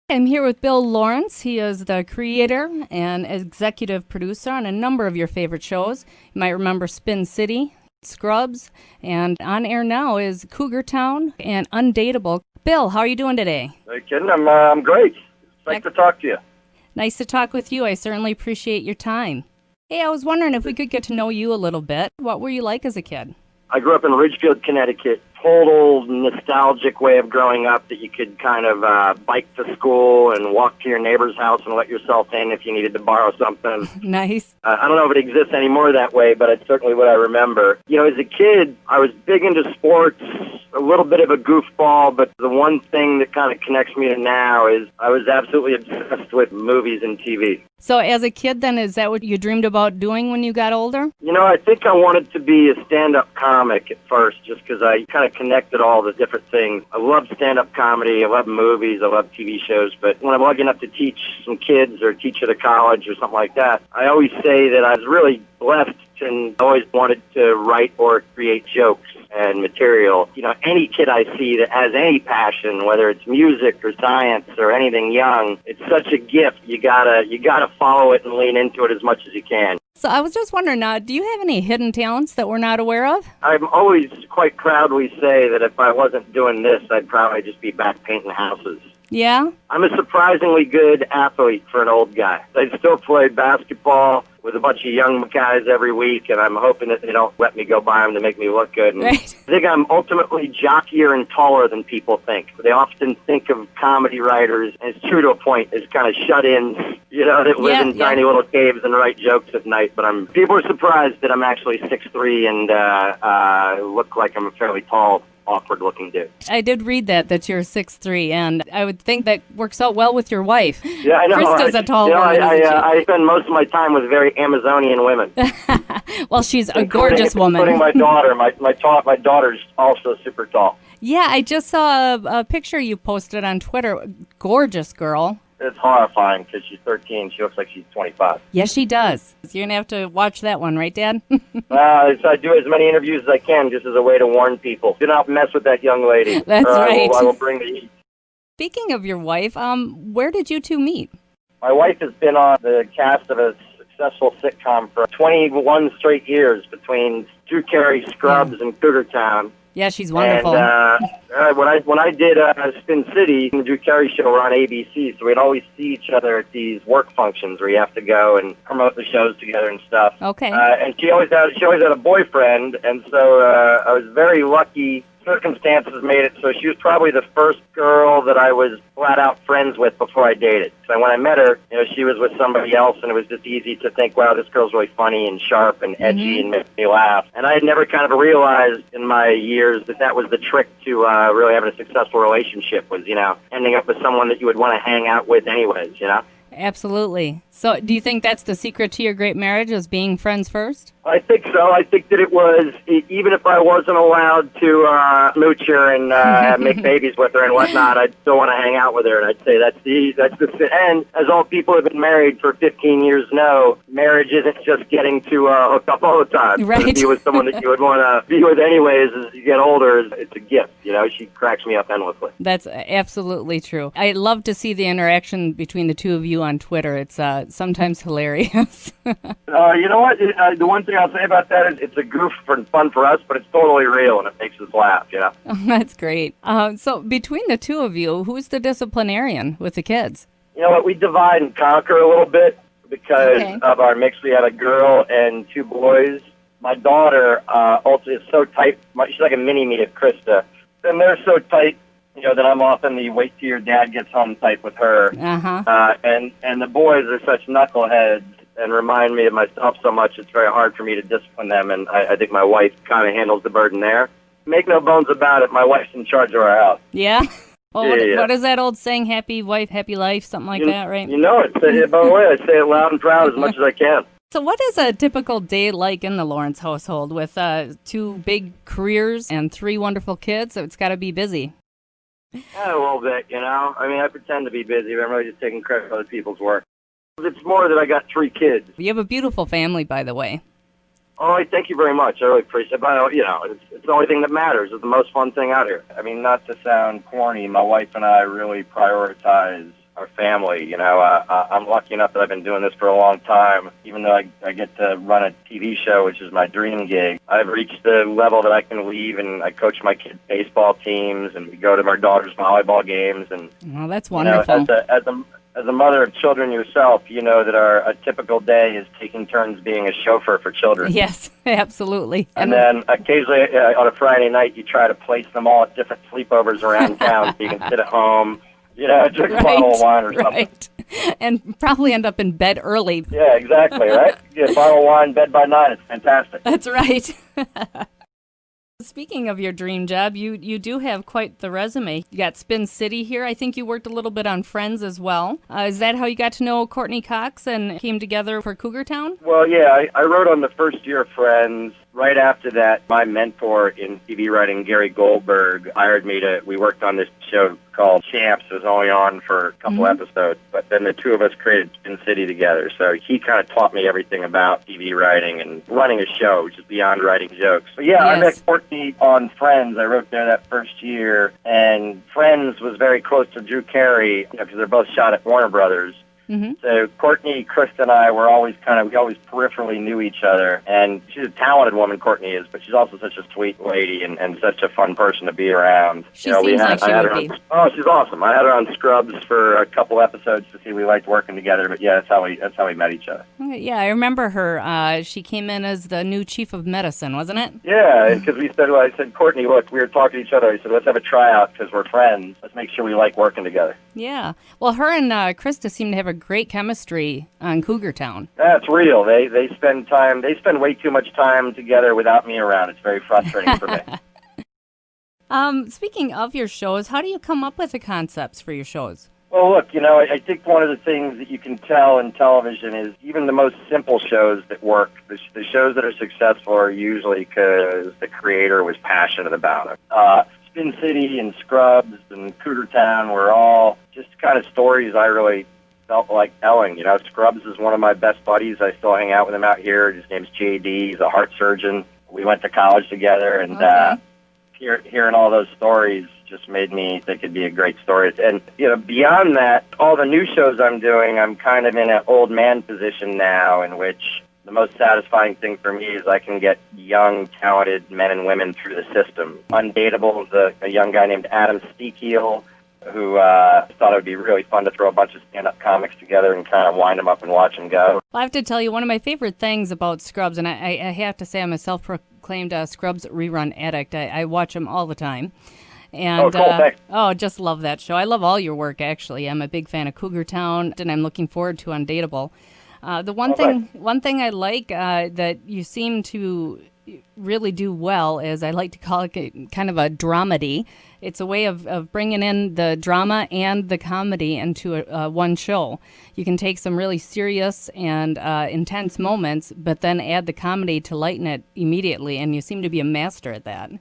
I'm here with Bill Lawrence. He is the creator and executive producer on a number of your favorite shows. You might remember Spin City, Scrubs, and on air now is Cougar Town and Undateable. Bill, how are you doing today? Hey, kidding? I'm great. Nice to talk to you. Nice to talk with you. I certainly appreciate your time. Hey, I was wondering if we could get to know you a little bit. What were you like as a kid? I grew up in Ridgefield, Connecticut. Total nostalgic way of growing up that you could kind of bike to school and walk to your neighbor's house and let yourself in if you needed to borrow something. Nice. I don't know if it exists anymore that way, but it's certainly what I remember. You know, as a kid, I was big into sports, a little bit of a goofball, but the one thing that kind of connects me to now is I was absolutely obsessed with movies and TV. So as a kid then, is that what you dreamed about doing when you got older? You know, I think I wanted to be a stand-up comic at first just because I kind of connected all the different things. I love stand-up comedy, I love movies, I love TV shows, but when I'm lucky enough to teach some kids or teach at a college or something like that, I always say that I was really blessed and always wanted to write or create jokes and material. You know, any kid I see that has any passion, whether it's music or science or anything young, it's such a gift. You gotta follow it and lean into it as much as you can. So I was just wondering, do you have any hidden talents that we're not aware of? I'm always quite proudly say that if I wasn't doing this, I'd probably just be back painting houses. Yeah? I'm a surprisingly good athlete for an old guy. I still play basketball with a bunch of young guys every week, and I'm hoping that they don't let me go by them to make me look good. And right. I think I'm ultimately jockier and taller than people think. They often think of comedy writers, and it's true to a point, as kind of shut-ins, you know, that live in tiny little caves and write jokes at night. But people are surprised that I'm actually 6'3" and look like I'm a fairly tall, awkward-looking dude. I did read that you're 6'3", and I would think that works out well with your wife. Yeah, I know. Krista's a tall woman, I spend most of my time with very Amazonian women. Well, she's a gorgeous woman. Including my daughter. My daughter's also super tall. Yeah, I just saw a picture you posted on Twitter. Gorgeous girl. It's horrifying because she's 13. She looks like she's 25. Yes, she does. You're going to have to watch that one, right, Dad? I do as many interviews as I can just as a way to warn people. Do not mess with that young lady. That's right. I will bring the heat. Speaking of your wife, where did you two meet? My wife has been on the cast of a successful sitcom for 21 straight years between Drew Carey, Scrubs, and Cougar Town. Yeah, she's wonderful. And when I did Spin City, the Drew Carey Show were on ABC, so we'd always see each other at these work functions where you have to go and promote the shows together and stuff. Okay. And she always had a boyfriend, and so I was very lucky. Circumstances made it so she was probably the first girl that I was flat out friends with before I dated. So when I met her, you know, she was with somebody else, and it was just easy to think, wow, this girl's really funny and sharp and edgy and makes me laugh. And I had never kind of realized in my years that was the trick to really having a successful relationship was, you know, ending up with someone that you would want to hang out with anyways, you know? Absolutely. So do you think that's the secret to your great marriage, is being friends first? I think so. I think that it was, even if I wasn't allowed to smooch her and make babies with her and whatnot, I'd still want to hang out with her. And I'd say that's the and as all people who have been married for 15 years know, marriage isn't just getting to hook up all the time. Right. To be with someone that you would want to be with anyways as you get older, it's a gift. You know, she cracks me up endlessly. That's absolutely true. I love to see the interaction between the two of you on Twitter. It's sometimes hilarious. You know what? The one thing I'll say about that is it's a goof for fun for us, but it's totally real and it makes us laugh, you know? That's great. So between the two of you, who's the disciplinarian with the kids? You know what? We divide and conquer a little bit because of our mix. We have a girl and two boys. My daughter also is so tight. She's like a mini-me of Christa. And they're so tight, you know, that I'm often the wait till your dad gets home type with her. And the boys are such knuckleheads and remind me of myself so much, it's very hard for me to discipline them, and I think my wife kind of handles the burden there. Make no bones about it, my wife's in charge of our house. Yeah? Well, yeah. What is that old saying, happy wife, happy life, something like that, right? You know it. By the way, I say it loud and proud as much as I can. So what is a typical day like in the Lawrence household with 2 big careers and 3 wonderful kids? So it's got to be busy. Yeah, a little bit, you know. I mean, I pretend to be busy, but I'm really just taking credit for other people's work. It's more that I got 3 kids. You have a beautiful family, by the way. Oh, thank you very much. I really appreciate it. But, it's the only thing that matters. It's the most fun thing out here. I mean, not to sound corny, my wife and I really prioritize our family. I'm lucky enough that I've been doing this for a long time. Even though I get to run a TV show, which is my dream gig, I've reached the level that I can leave and I coach my kids' baseball teams and we go to my daughter's volleyball games. And well, that's wonderful. As a mother of children yourself, you know that a typical day is taking turns being a chauffeur for children. Yes, absolutely. And then occasionally on a Friday night, you try to place them all at different sleepovers around town so you can sit at home, drink a bottle of wine or something. Right. And probably end up in bed early. Yeah, exactly, right? Get a bottle of wine, bed by 9. It's fantastic. That's right. Speaking of your dream job, you do have quite the resume. You got Spin City here. I think you worked a little bit on Friends as well. Is that how you got to know Courtney Cox and came together for Cougar Town? Well, yeah, I wrote on the first year of Friends. Right after that, my mentor in TV writing, Gary Goldberg, hired me we worked on this show called Champs. It was only on for a couple episodes, but then the two of us created Spin City together. So he kind of taught me everything about TV writing and running a show, which is beyond writing jokes. But yeah, I met Courtney on Friends. I wrote there that first year, and Friends was very close to Drew Carey, because they're both shot at Warner Brothers. Mm-hmm. So Courtney, Christa, and I were always we always peripherally knew each other. And she's a talented woman, Courtney is, but she's also such a sweet lady and such a fun person to be around. She seems like she would be. Oh, she's awesome. I had her on Scrubs for a couple episodes to see we liked working together. But yeah, that's how we met each other. Yeah, I remember her. She came in as the new chief of medicine, wasn't it? Yeah, because I said, Courtney, look, we were talking to each other. I said, let's have a tryout because we're friends. Let's make sure we like working together. Yeah. Well, her and Christa seem to have a great chemistry on Cougar Town. That's real. They spend way too much time together without me around. It's very frustrating for me. Speaking of your shows, how do you come up with the concepts for your shows? Well, look, I think one of the things that you can tell in television is even the most simple shows that work, the shows that are successful are usually because the creator was passionate about it. Spin City and Scrubs and Cougar Town were all just kind of stories I really felt like telling. Scrubs is one of my best buddies. I still hang out with him out here. His name's JD. He's a heart surgeon. We went to college together, and hearing all those stories just made me think it'd be a great story. And, beyond that, all the new shows I'm doing, I'm kind of in an old man position now in which the most satisfying thing for me is I can get young, talented men and women through the system. Undateable is a young guy named Adam Steekeel who thought it would be really fun to throw a bunch of stand-up comics together and kind of wind them up and watch them go. Well, I have to tell you, one of my favorite things about Scrubs, and I have to say I'm a self-proclaimed Scrubs rerun addict. I watch them all the time. And, cool, thanks. Just love that show. I love all your work, actually. I'm a big fan of Cougar Town, and I'm looking forward to Undateable. The one thing I like that you seem to really do well is I like to call it kind of a dramedy. It's a way of bringing in the drama and the comedy into one show. You can take some really serious and intense moments, but then add the comedy to lighten it immediately, and you seem to be a master at that.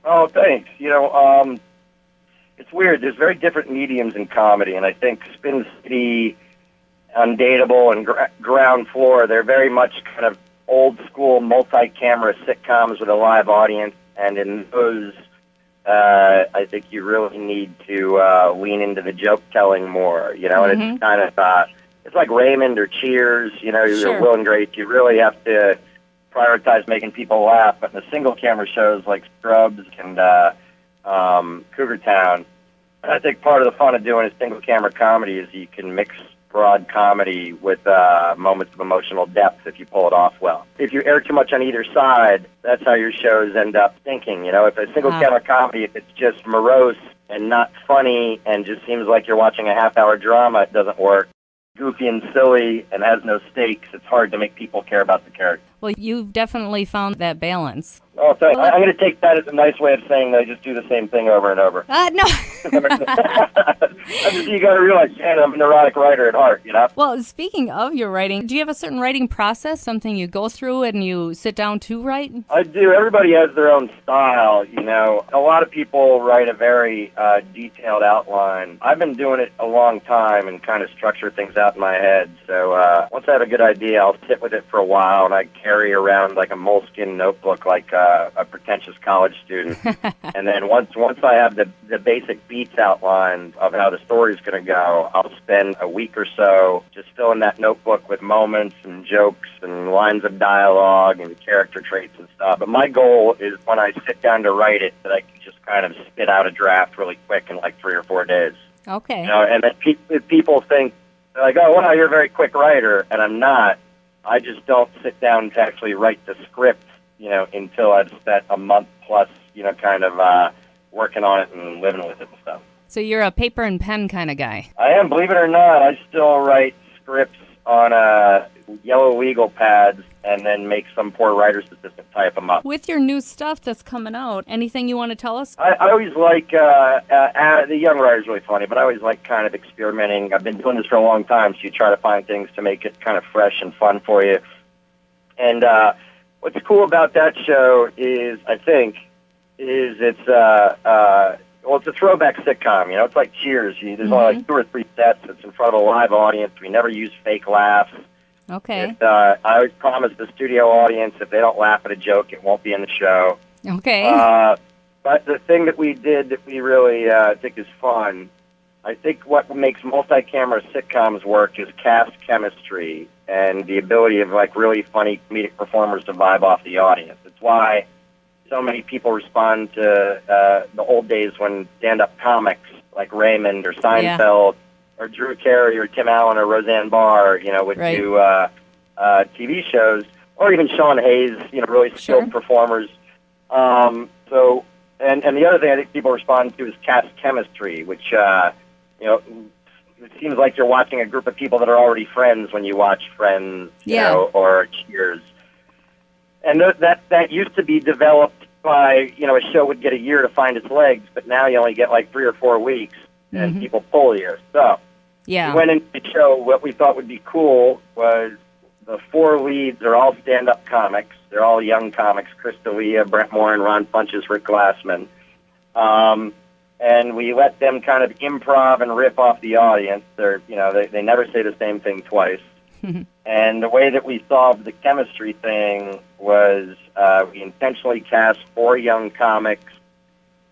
Oh, thanks. It's weird. There's very different mediums in comedy, and I think Spin City, Undateable, and Ground Floor, they're very much kind of old-school multi-camera sitcoms with a live audience, and in those, I think you really need to lean into the joke-telling more, and it's kind of, it's like Raymond or Cheers, Sure. Will and Grace. You really have to prioritize making people laugh, but in the single-camera shows like Scrubs and Cougar Town, I think part of the fun of doing a single-camera comedy is you can mix broad comedy with moments of emotional depth if you pull it off well. If you air too much on either side, that's how your shows end up stinking. If a single-camera comedy, if it's just morose and not funny and just seems like you're watching a half-hour drama, it doesn't work. Goofy and silly and has no stakes, it's hard to make people care about the character. Well, you've definitely found that balance. Oh, thanks. I'm going to take that as a nice way of saying that I just do the same thing over and over. No. You got to realize, Shannon, I'm a neurotic writer at heart, Well, speaking of your writing, do you have a certain writing process, something you go through and you sit down to write? I do. Everybody has their own style, A lot of people write a very detailed outline. I've been doing it a long time and kind of structure things out in my head. So once I have a good idea, I'll sit with it for a while, and I carry around like a moleskin notebook like a pretentious college student. And then once I have the basic beats outlined of how the story's going to go, I'll spend a week or so just filling that notebook with moments and jokes and lines of dialogue and character traits and stuff. But my goal is when I sit down to write it that I can just kind of spit out a draft really quick in like 3 or 4 days. Okay. And that people think, like, oh, wow, you're a very quick writer, and I'm not. I just don't sit down to actually write the script, until I've spent a month plus, kind of working on it and living with it and stuff. So you're a paper and pen kind of guy. I am, believe it or not. I still write scripts on yellow legal pads and then make some poor writer's assistant type them up. With your new stuff that's coming out, anything you want to tell us? I always like, the young writer's really funny, but I always like kind of experimenting. I've been doing this for a long time, so you try to find things to make it kind of fresh and fun for you. And what's cool about that show is, I think, it's it's a throwback sitcom. It's like Cheers. There's only like 2 or 3 sets. It's in front of a live audience. We never use fake laughs. Okay. I always promise the studio audience if they don't laugh at a joke, it won't be in the show. Okay. But the thing that we did that we really think is fun, I think what makes multi-camera sitcoms work is cast chemistry and the ability of like really funny comedic performers to vibe off the audience. It's why so many people respond to the old days when stand-up comics like Raymond or Seinfeld or Drew Carey or Tim Allen or Roseanne Barr, would do TV shows, or even Sean Hayes, really skilled performers. And the other thing I think people respond to is cast chemistry, which, it seems like you're watching a group of people that are already friends when you watch Friends, or Cheers. And that used to be developed by, a show would get a year to find its legs, but now you only get like 3 or 4 weeks, and people pull you. So we went into the show. What we thought would be cool was the 4 leads are all stand-up comics. They're all young comics: Christa Miller, Brent Morin, Ron Funches, Rick Glassman. And we let them kind of improv and riff off the audience. They're, they never say the same thing twice. And the way that we solved the chemistry thing was we intentionally cast 4 young comics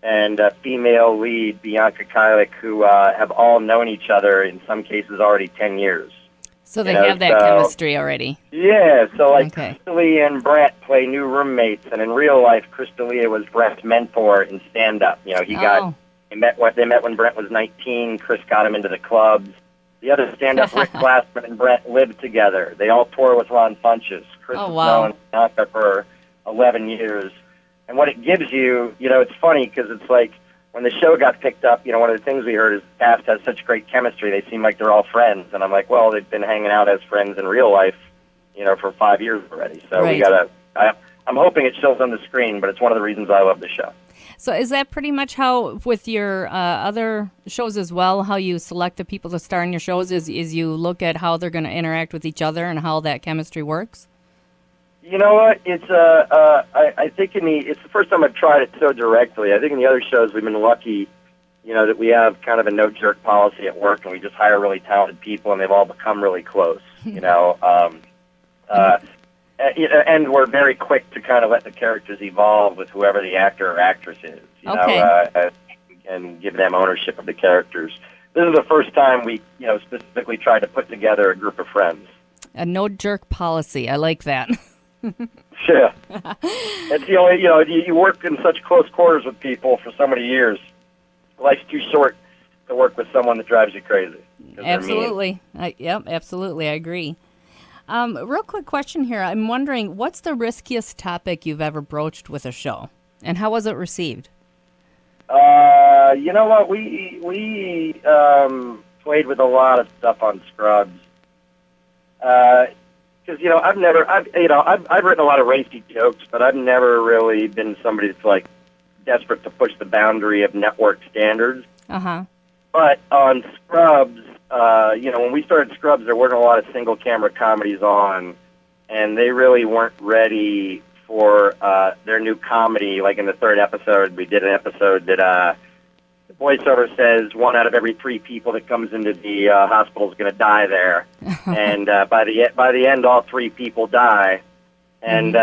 and a female lead, Bianca Kylik, who have all known each other, in some cases already 10 years. So they have that chemistry already. Yeah, so like Christa Miller and Brent play new roommates, and in real life, Christa Miller was Brent's mentor in stand-up. They met when Brent was 19. Chris got him into the clubs. The other stand-up, Rick Glassman and Brent, lived together. They all tour with Ron Funches. Chris has known Bianca for 11 years. And what it gives you, it's funny because it's like when the show got picked up, one of the things we heard is the cast has such great chemistry. They seem like they're all friends. And I'm like, well, they've been hanging out as friends in real life, for 5 years already. So we I'm hoping it shows on the screen, but it's one of the reasons I love the show. So is that pretty much how, with your other shows as well, how you select the people to star in your shows, is you look at how they're going to interact with each other and how that chemistry works? You know what? It's I think it's the first time I've tried it so directly. I think in the other shows we've been lucky, that we have kind of a no-jerk policy at work, and we just hire really talented people, and they've all become really close, and we're very quick to kind of let the characters evolve with whoever the actor or actress is, and give them ownership of the characters. This is the first time we, specifically tried to put together a group of friends. A no-jerk policy. I like that. Sure. It's the only, you work in such close quarters with people for so many years. Life's too short to work with someone that drives you crazy. Absolutely. Absolutely. I agree. Real quick question here. I'm wondering, what's the riskiest topic you've ever broached with a show, and how was it received? You know what? We played with a lot of stuff on Scrubs. Because I've written a lot of racy jokes, but I've never really been somebody that's like desperate to push the boundary of network standards. But on Scrubs, when we started Scrubs, there weren't a lot of single-camera comedies on, and they really weren't ready for their new comedy. Like in the 3rd episode, we did an episode that the voiceover says 1 out of every 3 people that comes into the hospital is going to die there, and by the end, all 3 people die. And,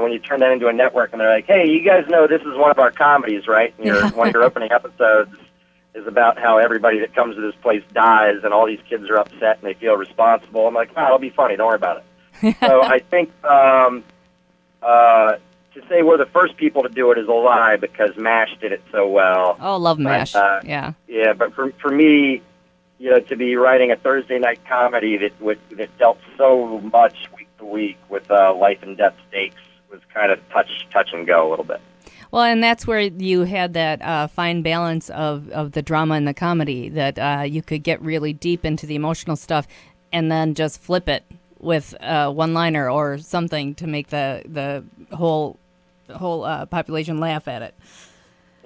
when you turn that into a network and they're like, hey, you guys know this is one of our comedies, right? And one of your opening episodes is about how everybody that comes to this place dies and all these kids are upset and they feel responsible. I'm like, it'll be funny. Don't worry about it. So I think to say we're the first people to do it is a lie because MASH did it so well. Oh, love MASH. Yeah, but for me, to be writing a Thursday night comedy that dealt so much week to week with life and death stakes was kind of touch and go a little bit. Well, and that's where you had that fine balance of the drama and the comedy, that you could get really deep into the emotional stuff and then just flip it with one-liner or something to make the whole population laugh at it.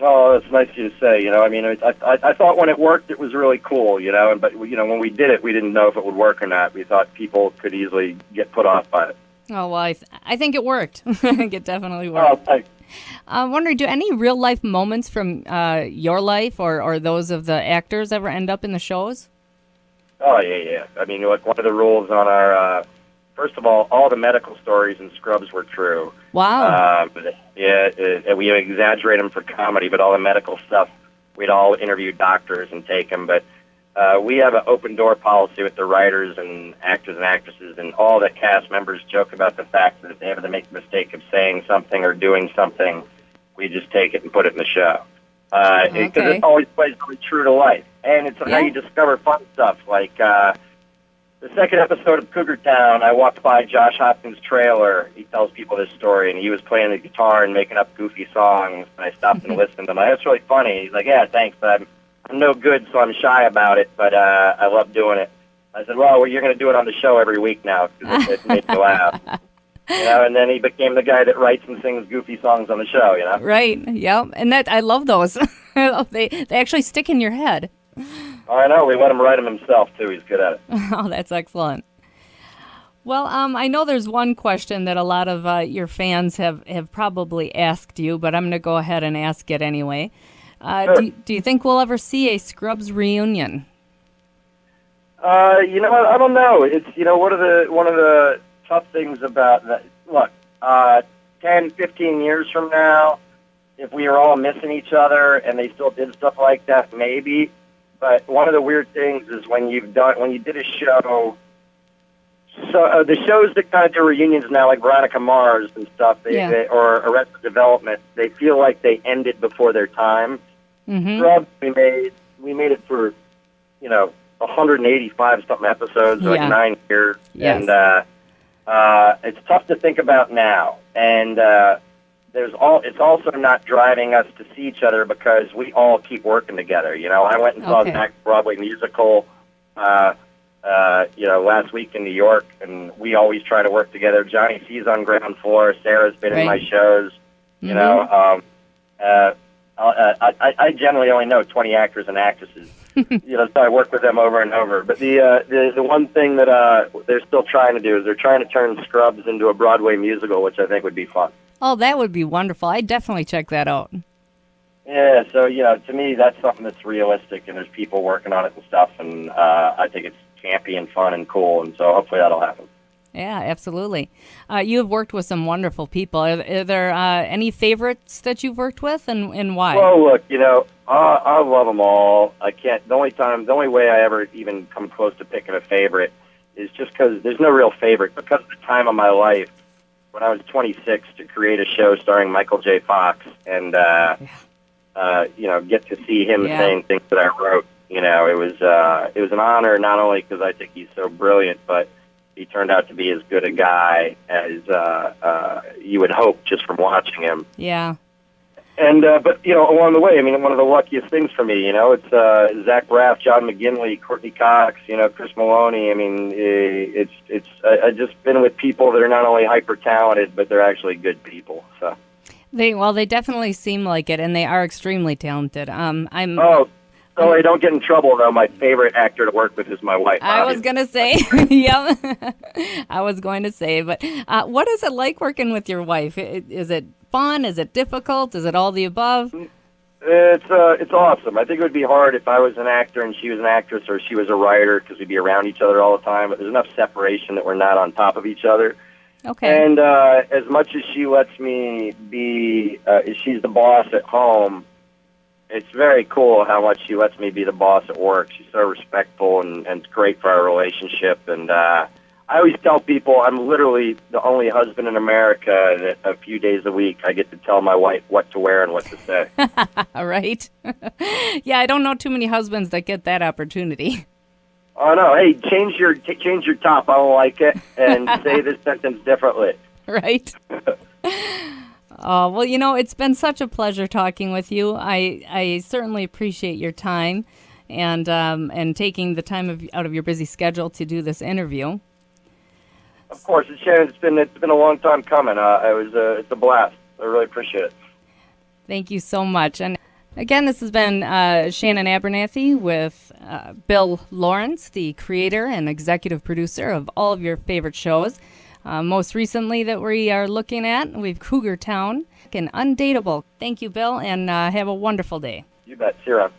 Oh, that's nice of you to say. I thought when it worked, it was really cool. But when we did it, we didn't know if it would work or not. We thought people could easily get put off by it. Oh, well, I think it worked. I think it definitely worked. Oh, thanks. I'm wondering, do any real-life moments from your life or those of the actors ever end up in the shows? Oh, yeah. I mean, one of the rules on our, first of all the medical stories in Scrubs were true. Wow. We exaggerate them for comedy, but all the medical stuff, we'd all interview doctors and take them. But we have an open-door policy with the writers and actors and actresses, and all the cast members joke about the fact that if they ever make the mistake of saying something or doing something, we just take it and put it in the show. Because it always plays really true to life. And it's how you discover fun stuff. Like the second episode of Cougar Town, I walked by Josh Hopkins' trailer. He tells people this story, and he was playing the guitar and making up goofy songs. And I stopped and listened. I'm like, that's really funny. He's like, yeah, thanks, but I'm no good, so I'm shy about it, but I love doing it. I said, well, you're going to do it on the show every week now, because it makes me laugh. And then he became the guy that writes and sings goofy songs on the show, Right, yeah, and I love those. They actually stick in your head. I know, we let him write them himself, too. He's good at it. Oh, that's excellent. Well, I know there's one question that a lot of your fans have probably asked you, but I'm going to go ahead and ask it anyway. Sure. Do you think we'll ever see a Scrubs reunion? I don't know. It's one of the tough things about that. Look, 10, 15 years from now, if we are all missing each other and they still did stuff like that, maybe. But one of the weird things is when you did a show. So the shows that kind of do reunions now, like Veronica Mars and stuff, or Arrested Development, they feel like they ended before their time. Mm-hmm. Scrubs, we made it for 185 something episodes, like 9 years, and it's tough to think about now. And it's also not driving us to see each other because we all keep working together. I went and saw Zach's Broadway musical, last week in New York, and we always try to work together. Johnny C's on Ground Floor. Sarah's been in my shows. I generally only know 20 actors and actresses. So I work with them over and over. But the one thing that they're still trying to do is they're trying to turn Scrubs into a Broadway musical, which I think would be fun. Oh, that would be wonderful. I'd definitely check that out. Yeah, so, to me, that's something that's realistic, and there's people working on it and stuff, and I think it's campy and fun and cool, and so hopefully that'll happen. Yeah, absolutely. You have worked with some wonderful people. Are there any favorites that you've worked with, and why? Well, look, I love them all. I can't. The only way I ever even come close to picking a favorite is just because there's no real favorite. Because of the time of my life, when I was 26, to create a show starring Michael J. Fox and get to see him saying things that I wrote. It was an honor, not only because I think he's so brilliant, but he turned out to be as good a guy as you would hope just from watching him. Yeah. And but along the way, one of the luckiest things for me, it's Zach Braff, John McGinley, Courtney Cox, Chris Maloney. I've just been with people that are not only hyper talented, but they're actually good people. So they definitely seem like it, and they are extremely talented. So I don't get in trouble, though. My favorite actor to work with is my wife. I was going to say, I was going to say, but what is it like working with your wife? Is it fun? Is it difficult? Is it all the above? It's awesome. I think it would be hard if I was an actor and she was an actress, or she was a writer, because we'd be around each other all the time. But there's enough separation that we're not on top of each other. Okay. And as much as she lets me be, she's the boss at home, it's very cool how much she lets me be the boss at work. She's so respectful, and it's great for our relationship. And I always tell people I'm literally the only husband in America that a few days a week I get to tell my wife what to wear and what to say. Right? Yeah, I don't know too many husbands that get that opportunity. Oh, no. Hey, change your top. I don't like it. And say this sentence differently. Right? Well, it's been such a pleasure talking with you. I certainly appreciate your time and taking the time out of your busy schedule to do this interview. Of course, Shannon. It's been a long time coming. It's a blast. I really appreciate it. Thank you so much. And again, this has been Shannon Abernathy with Bill Lawrence, the creator and executive producer of all of your favorite shows. Most recently that we are looking at, we've Cougar Town and Undateable. Thank you, Bill, and have a wonderful day. You bet. See you around.